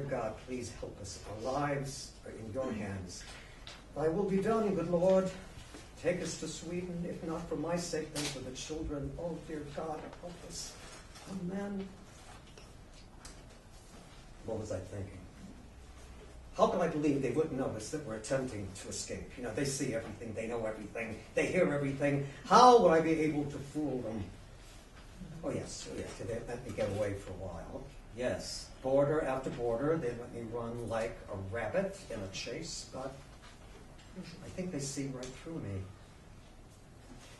God, please help us. Our lives are in your hands. Thy will be done, good Lord. Take us to Sweden, if not for my sake, then for the children. Oh, dear God, help us. Amen. What was I thinking? How could I believe they wouldn't notice that we're attempting to escape? You know, they see everything, they know everything, they hear everything. How would I be able to fool them? Oh, yes, they let me get away for a while. Yes, border after border, they let me run like a rabbit in a chase, but I think they see right through me.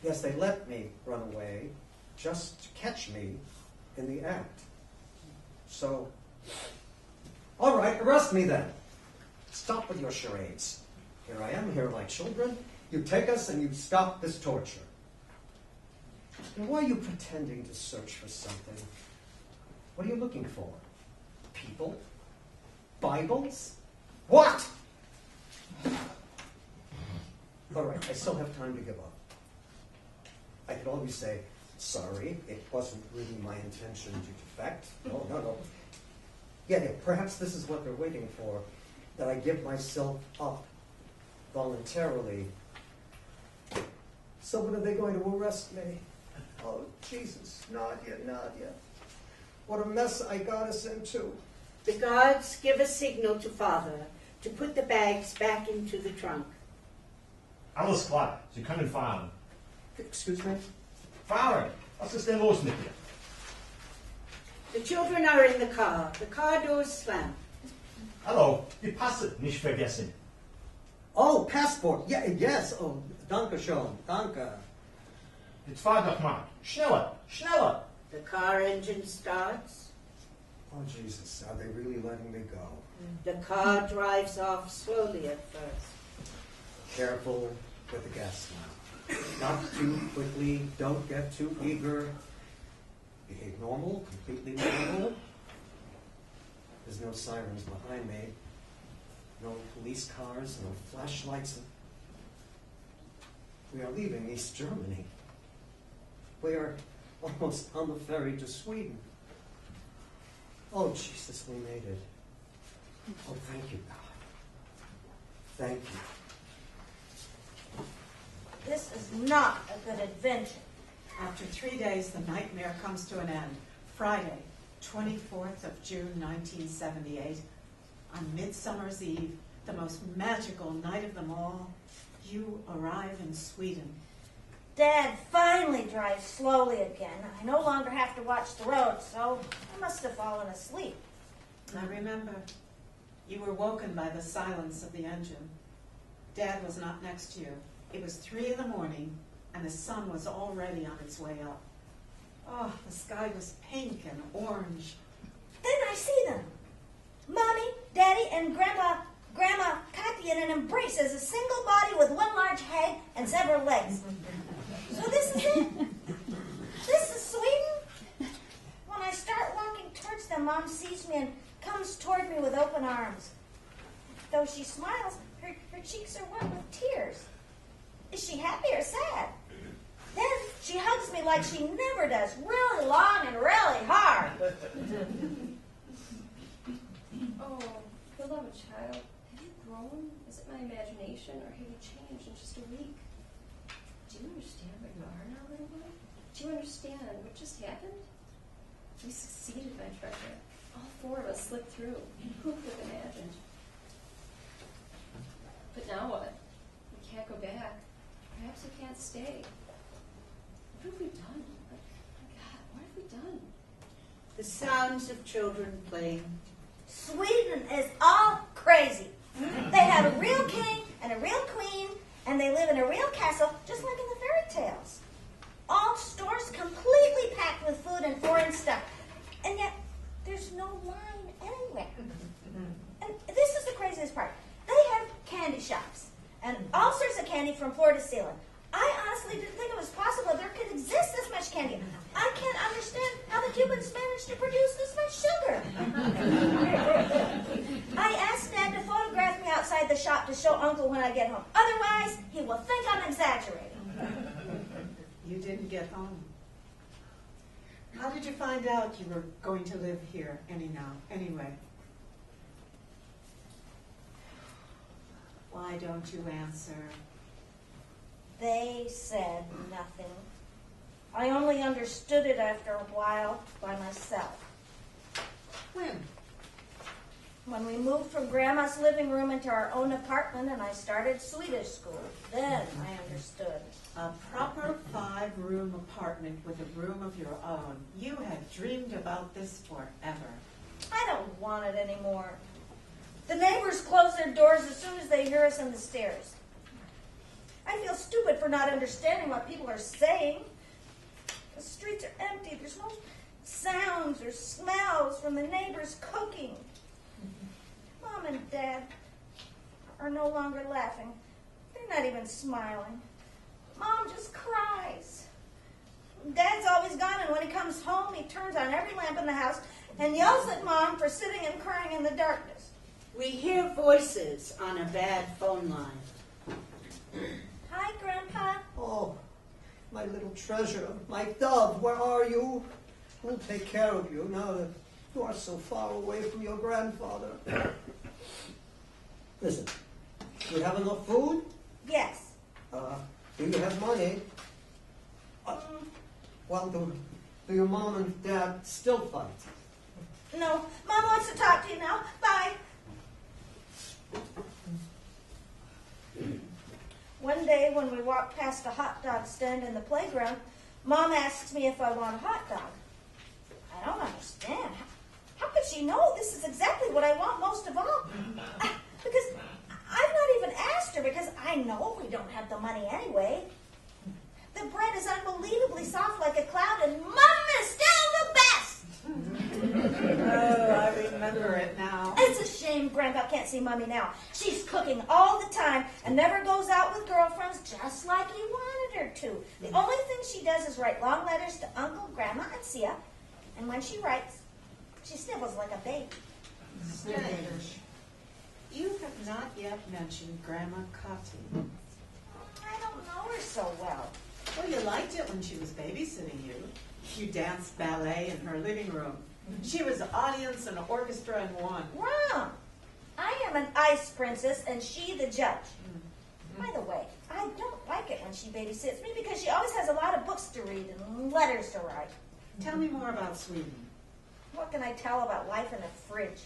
Yes, they let me run away just to catch me in the act. So, all right, arrest me then. Stop with your charades. Here I am, here are my children. You take us and you stop this torture. And why are you pretending to search for something? What are you looking for? People? Bibles? What? All right, I still have time to give up. I could always say, sorry, it wasn't really my intention to defect. No. Yeah, perhaps this is what they're waiting for, that I give myself up voluntarily. So when are they going to arrest me? Oh, Jesus, Nadia. What a mess I got us into. The guards give a signal to Father to put the bags back into the trunk. Alles klar, Sie können fahren. Excuse me? Fahren! Was ist denn los mit dir? The children are in the car. The car doors slam. Hallo, die Pässe nicht vergessen. Oh, passport. Yeah, yes. Oh, danke schön. Danke. Jetzt fahr doch mal. Schneller! The car engine starts. Oh, Jesus, are they really letting me go? The car drives off slowly at first. Careful with the gas now. Not too quickly. Don't get too eager. Behave normal, completely normal. There's no sirens behind me. No police cars, no flashlights. We are leaving East Germany. We are almost on the ferry to Sweden. Oh, Jesus, we made it. Oh, thank you, God. Thank you. This is not a good adventure. After 3 days, the nightmare comes to an end. Friday, 24th of June, 1978, on Midsummer's Eve, the most magical night of them all, you arrive in Sweden. Dad finally drives slowly again. I no longer have to watch the road, so I must have fallen asleep. I remember. You were woken by the silence of the engine. Dad was not next to you. It was 3 in the morning, and the sun was already on its way up. Oh, the sky was pink and orange. Then I see them. Mommy, Daddy, and Grandma Katya in an embrace as a single body with one large head and several legs. So this is it? This is Sweden? When I start walking towards them, Mom sees me and comes toward me with open arms. Though she smiles, her cheeks are wet with tears. Is she happy or sad? Then she hugs me like she never does, really long and really hard. Oh, my imagination, or have you changed in just a week? Do you understand where you are now, little one? Do you understand what just happened? We succeeded, my treasure. All four of us slipped through. Who could have imagined? But now what? We can't go back. Perhaps we can't stay. What have we done? My God, what have we done? The sounds of children playing. Sweden is all crazy. They have a real king and a real queen, and they live in a real castle, just like in the fairy tales. All stores completely packed with food and foreign stuff. And yet, there's no line anywhere. And this is the craziest part. They have candy shops, and all sorts of candy from floor to ceiling. I honestly didn't think it was possible there could exist this much candy. I can't understand how the Cubans managed to produce this much sugar. I asked Dad to photograph me outside the shop to show Uncle when I get home. Otherwise, he will think I'm exaggerating. You didn't get home. How did you find out you were going to live here anyway? Why don't you answer? They said nothing. I only understood it after a while by myself. When? When we moved from Grandma's living room into our own apartment and I started Swedish school, then I understood. A proper 5-room apartment with a room of your own. You have dreamed about this forever. I don't want it anymore. The neighbors close their doors as soon as they hear us on the stairs. I feel stupid for not understanding what people are saying. The streets are empty. There's no sounds or smells from the neighbors cooking. Mom and Dad are no longer laughing. They're not even smiling. Mom just cries. Dad's always gone, and when he comes home, he turns on every lamp in the house and yells at Mom for sitting and crying in the darkness. We hear voices on a bad phone line. Hi, Grandpa. Oh, my little treasure, my dove, where are you? We'll take care of you now that you are so far away from your grandfather. Listen, you have enough food? Yes. Do you have money? Well, do your mom and dad still fight? No, Mom wants to talk to you now. Bye. One day when we walked past a hot dog stand in the playground, Mom asks me if I want a hot dog. I don't understand. How could she know this is exactly what I want most of all? Because I've not even asked her, because I know we don't have the money anyway. The bread is unbelievably soft like a cloud, and Mom is still the best! Oh, I remember it now. It's a shame Grandpa can't see Mommy now. She's cooking all the time and never goes out with girlfriends just like he wanted her to. The only thing she does is write long letters to Uncle, Grandma, and Sia. And when she writes, she sniffles like a baby. Strange. You have not yet mentioned Grandma Kati. I don't know her so well. Well, you liked it when she was babysitting you. You danced ballet in her living room. She was audience and orchestra in one. Wrong. I am an ice princess and she the judge. By the way, I don't like it when she babysits me because she always has a lot of books to read and letters to write. Tell me more about Sweden. What can I tell about life in a fridge?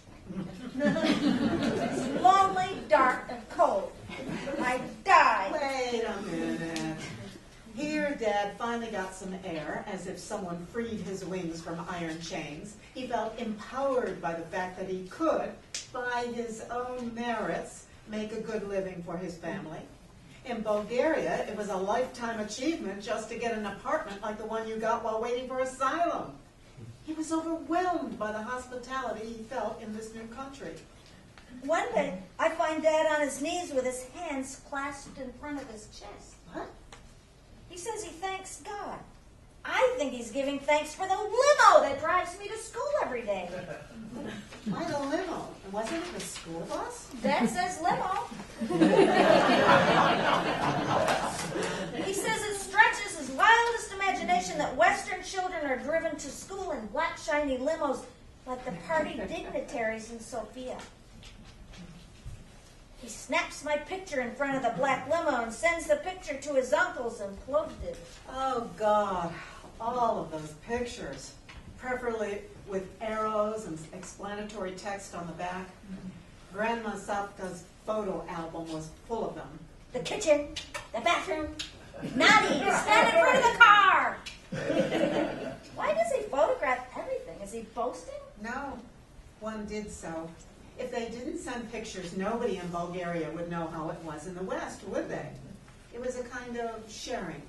It's lonely, dark, and cold. I die. Wait a minute. Here, Dad finally got some air, as if someone freed his wings from iron chains. He felt empowered by the fact that he could, by his own merits, make a good living for his family. In Bulgaria, it was a lifetime achievement just to get an apartment like the one you got while waiting for asylum. He was overwhelmed by the hospitality he felt in this new country. One day, I find Dad on his knees with his hands clasped in front of his chest. What? He says he thanks God. I think he's giving thanks for the limo that drives me to school every day. Why the limo? Wasn't it the school bus? Dad says limo. He says it stretches his wildest imagination that Western children are driven to school in black shiny limos like the party dignitaries in Sofia. He snaps my picture in front of the black limo and sends the picture to his uncles in Plovdiv. Oh, God. All of those pictures. Preferably with arrows and explanatory text on the back. Grandma Savka's photo album was full of them. The kitchen, the bathroom. Nani, stand in front of the car! Why does he photograph everything? Is he boasting? No, one did so. If they didn't send pictures, nobody in Bulgaria would know how it was in the West, would they? It was a kind of sharing.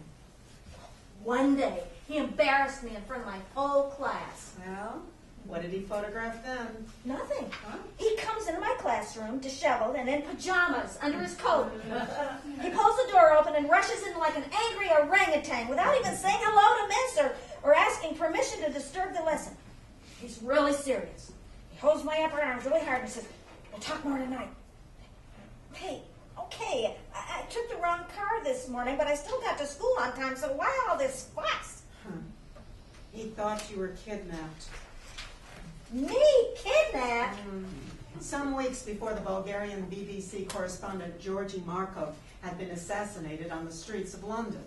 One day, he embarrassed me in front of my whole class. Well, what did he photograph then? Nothing. Huh? He comes into my classroom, disheveled and in pajamas under his coat. He pulls the door open and rushes in like an angry orangutan without even saying hello to Miss or asking permission to disturb the lesson. He's really serious. He holds my upper arms really hard and says, "We'll talk more tonight." Hey, okay, I took the wrong car this morning, but I still got to school on time, so why all this fuss? He thought you were kidnapped. Me? Kidnapped? Some weeks before the Bulgarian BBC correspondent Georgi Markov had been assassinated on the streets of London.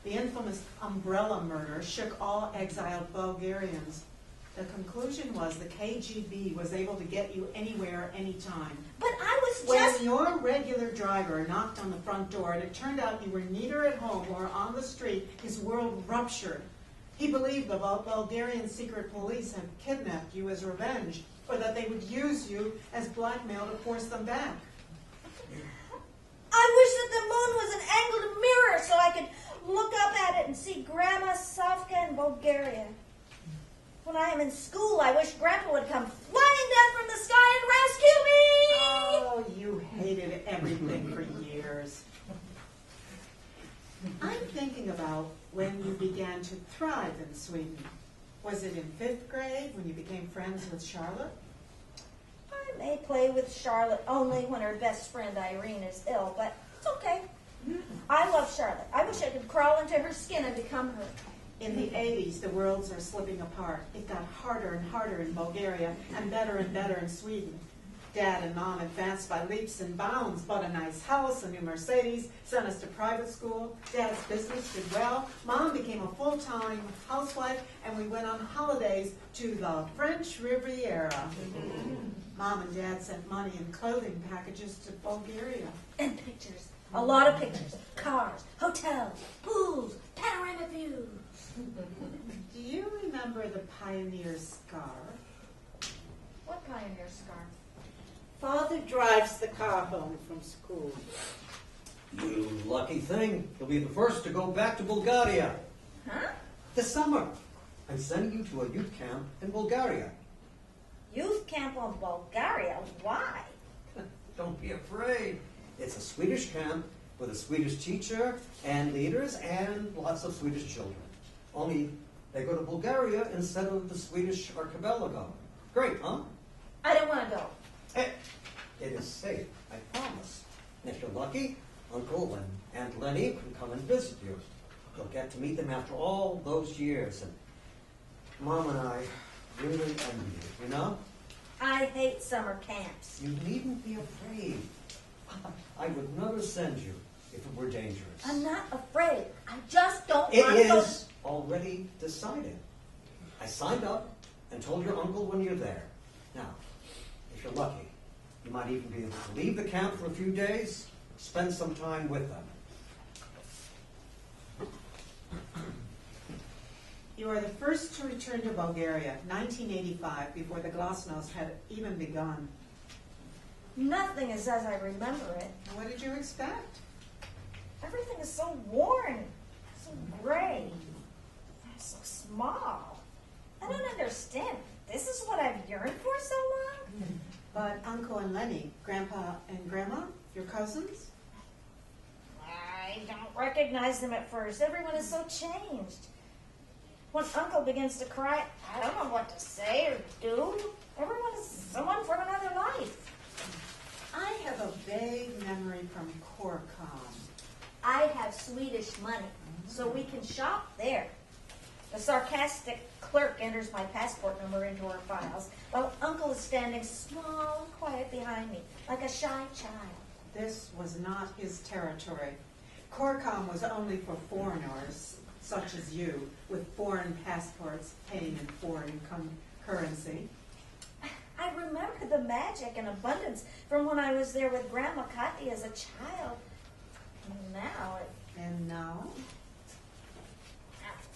The infamous umbrella murder shook all exiled Bulgarians. The conclusion was the KGB was able to get you anywhere, anytime. But I was When just... your regular driver knocked on the front door and it turned out you were neither at home or on the street, his world ruptured. He believed the Bulgarian secret police had kidnapped you as revenge, or that they would use you as blackmail to force them back. I wish that the moon was an angled mirror so I could look up at it and see Grandma Savka in Bulgaria. When I am in school, I wish Grandpa would come flying down from the sky and rescue me! Oh, you hated everything for years. I'm thinking about when you began to thrive in Sweden. Was it in 5th grade when you became friends with Charlotte? I may play with Charlotte only when her best friend Irene is ill, but it's okay. I love Charlotte. I wish I could crawl into her skin and become her. In the 80s, the worlds are slipping apart. It got harder and harder in Bulgaria and better in Sweden. Dad and Mom advanced by leaps and bounds, bought a nice house, a new Mercedes, sent us to private school. Dad's business did well. Mom became a full-time housewife, and we went on holidays to the French Riviera. Mom and Dad sent money and clothing packages to Bulgaria. And pictures. A lot of pictures. Cars, hotels, pools, panorama views. Do you remember the Pioneer Scar? What pioneer scar? Father drives the car home from school. You lucky thing. You'll be the first to go back to Bulgaria. Huh? This summer. I'm sending you to a youth camp in Bulgaria. Youth camp in Bulgaria? Why? Don't be afraid. It's a Swedish camp with a Swedish teacher and leaders and lots of Swedish children. Only they go to Bulgaria instead of the Swedish archipelago. Great, huh? I don't want to go. Hey, it is safe, I promise. And if you're lucky, Uncle and Aunt Lenny can come and visit you. You'll get to meet them after all those years. And Mom and I really envy you, you know? I hate summer camps. You needn't be afraid. I would never send you if it were dangerous. I'm not afraid. I just don't It want to go. is already decided. I signed up and told your uncle when you're there. Now, if you're lucky, you might even be able to leave the camp for a few days, spend some time with them. You are the first to return to Bulgaria, 1985, before the Glasnost had even begun. Nothing is as I remember it. What did you expect? Everything is so worn, so gray, so small. I don't understand. This is what I've yearned for so long? But Uncle and Lenny, Grandpa and Grandma, your cousins? I don't recognize them at first. Everyone is so changed. When Uncle begins to cry, I don't know what to say or do. Everyone is someone from another life. I have a vague memory from Korkom. I have Swedish money, so we can shop there. The sarcastic clerk enters my passport number into our files, while Uncle is standing small and quiet behind me, like a shy child. This was not his territory. Corcom was only for foreigners, such as you, with foreign passports paying in foreign currency. I remember the magic and abundance from when I was there with Grandma Cotty as a child. And now?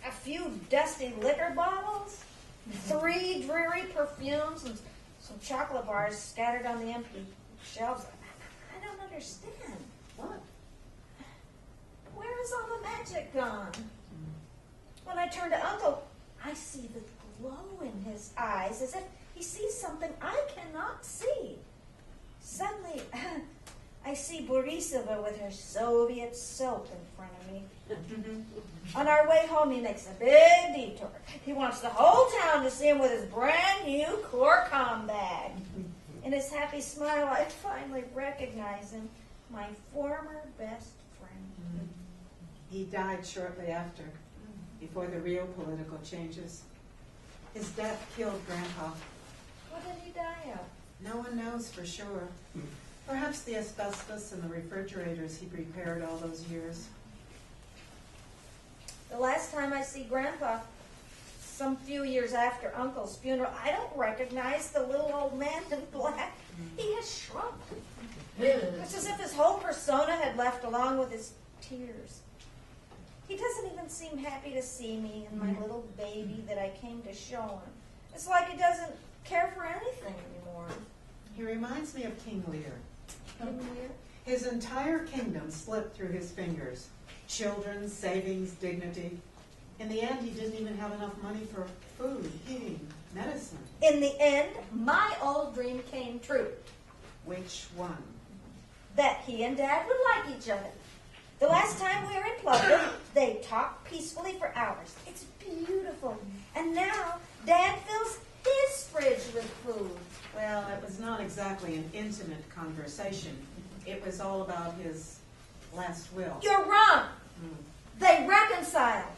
A few dusty liquor bottles, 3 dreary perfumes, and some chocolate bars scattered on the empty shelves. I don't understand. What? Where is all the magic gone? When I turn to Uncle, I see the glow in his eyes as if he sees something I cannot see. Suddenly, I see Borisova with her Soviet soap in front of me. On our way home, he makes a big detour. He wants the whole town to see him with his brand new Corcom bag. In his happy smile, I finally recognize him, my former best friend. He died shortly after, before the real political changes. His death killed Grandpa. What did he die of? No one knows for sure. Perhaps the asbestos in the refrigerators he prepared all those years. The last time I see Grandpa, some few years after Uncle's funeral, I don't recognize the little old man in black. He has shrunk. It's as if his whole persona had left along with his tears. He doesn't even seem happy to see me and my little baby that I came to show him. It's like he doesn't care for anything anymore. He reminds me of King Lear. King Lear? His entire kingdom slipped through his fingers. Children, savings, dignity. In the end, he didn't even have enough money for food, heating, medicine. In the end, my old dream came true. Which one? That he and Dad would like each other. The last time we were in Plovdiv, they talked peacefully for hours. It's beautiful. And now, Dad fills his fridge with food. Well, it was not exactly an intimate conversation. It was all about his last will. You're wrong. They reconciled.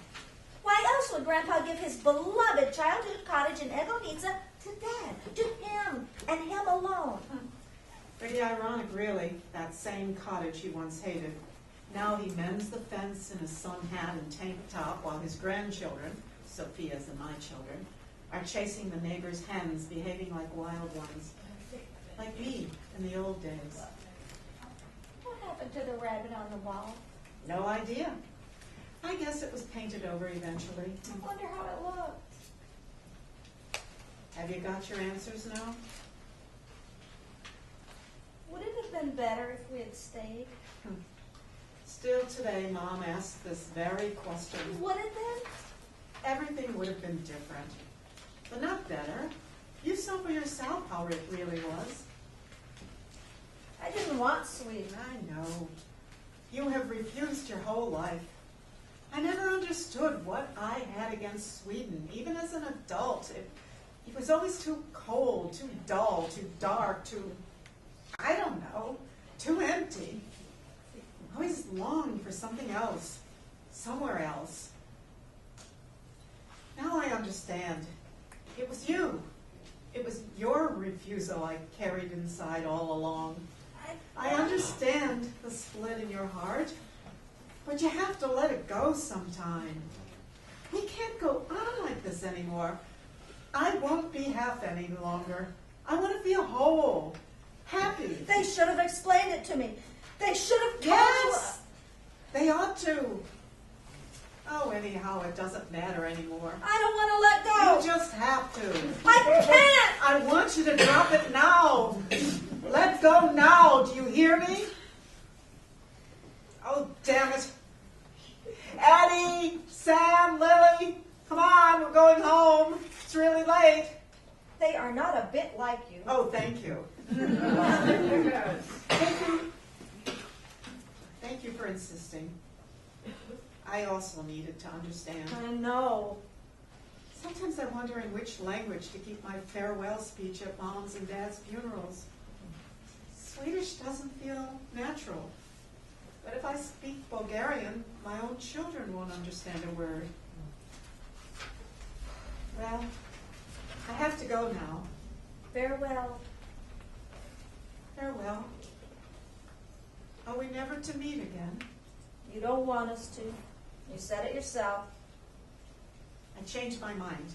Why else would Grandpa give his beloved childhood cottage in Egonitsa to Dad, to him, and him alone? Pretty ironic, really, that same cottage he once hated. Now he mends the fence in his sun hat and tank top while his grandchildren, Sophia's and my children, are chasing the neighbors' hens, behaving like wild ones. Like me in the old days. What happened to the rabbit on the wall? No idea. I guess it was painted over eventually. I wonder how it looked. Have you got your answers now? Would it have been better if we had stayed? Still today, Mom asks this very question. Would it then? Everything would have been different, but not better. You saw for yourself how it really was. I didn't want Sweden. I know. You have refused your whole life. I never understood what I had against Sweden, even as an adult. It was always too cold, too dull, too dark, I don't know, too empty. I always longed for something else, somewhere else. Now I understand. It was you. It was your refusal I carried inside all along. I understand the split in your heart, but you have to let it go sometime. We can't go on like this anymore. I won't be half any longer. I want to feel whole, happy. They should have explained it to me. They should have told Yes, they ought to. Oh, anyhow, it doesn't matter anymore. I don't want to let go. You just have to. I can't. I want you to drop it now. Let go now. Do you hear me? Oh, damn it. Addie, Sam, Lily, come on, we're going home. It's really late. They are not a bit like you. Oh, thank you. Thank you for insisting. I also needed to understand. I know. Sometimes I wonder in which language to keep my farewell speech at Mom's and Dad's funerals. Swedish doesn't feel natural. But if I speak Bulgarian, my own children won't understand a word. Well, I have to go now. Farewell. Farewell. Are we never to meet again? You don't want us to. You said it yourself. I changed my mind.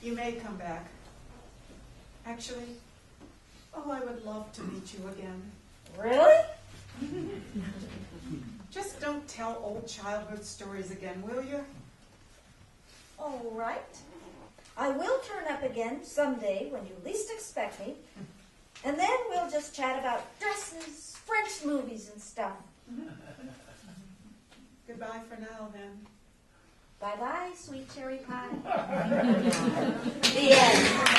You may come back. Actually, oh, I would love to meet you again. Really? Just don't tell old childhood stories again, will you? All right. I will turn up again someday when you least expect me. And then we'll just chat about dresses, French movies, and stuff. Goodbye for now, then. Bye-bye, sweet cherry pie. The end.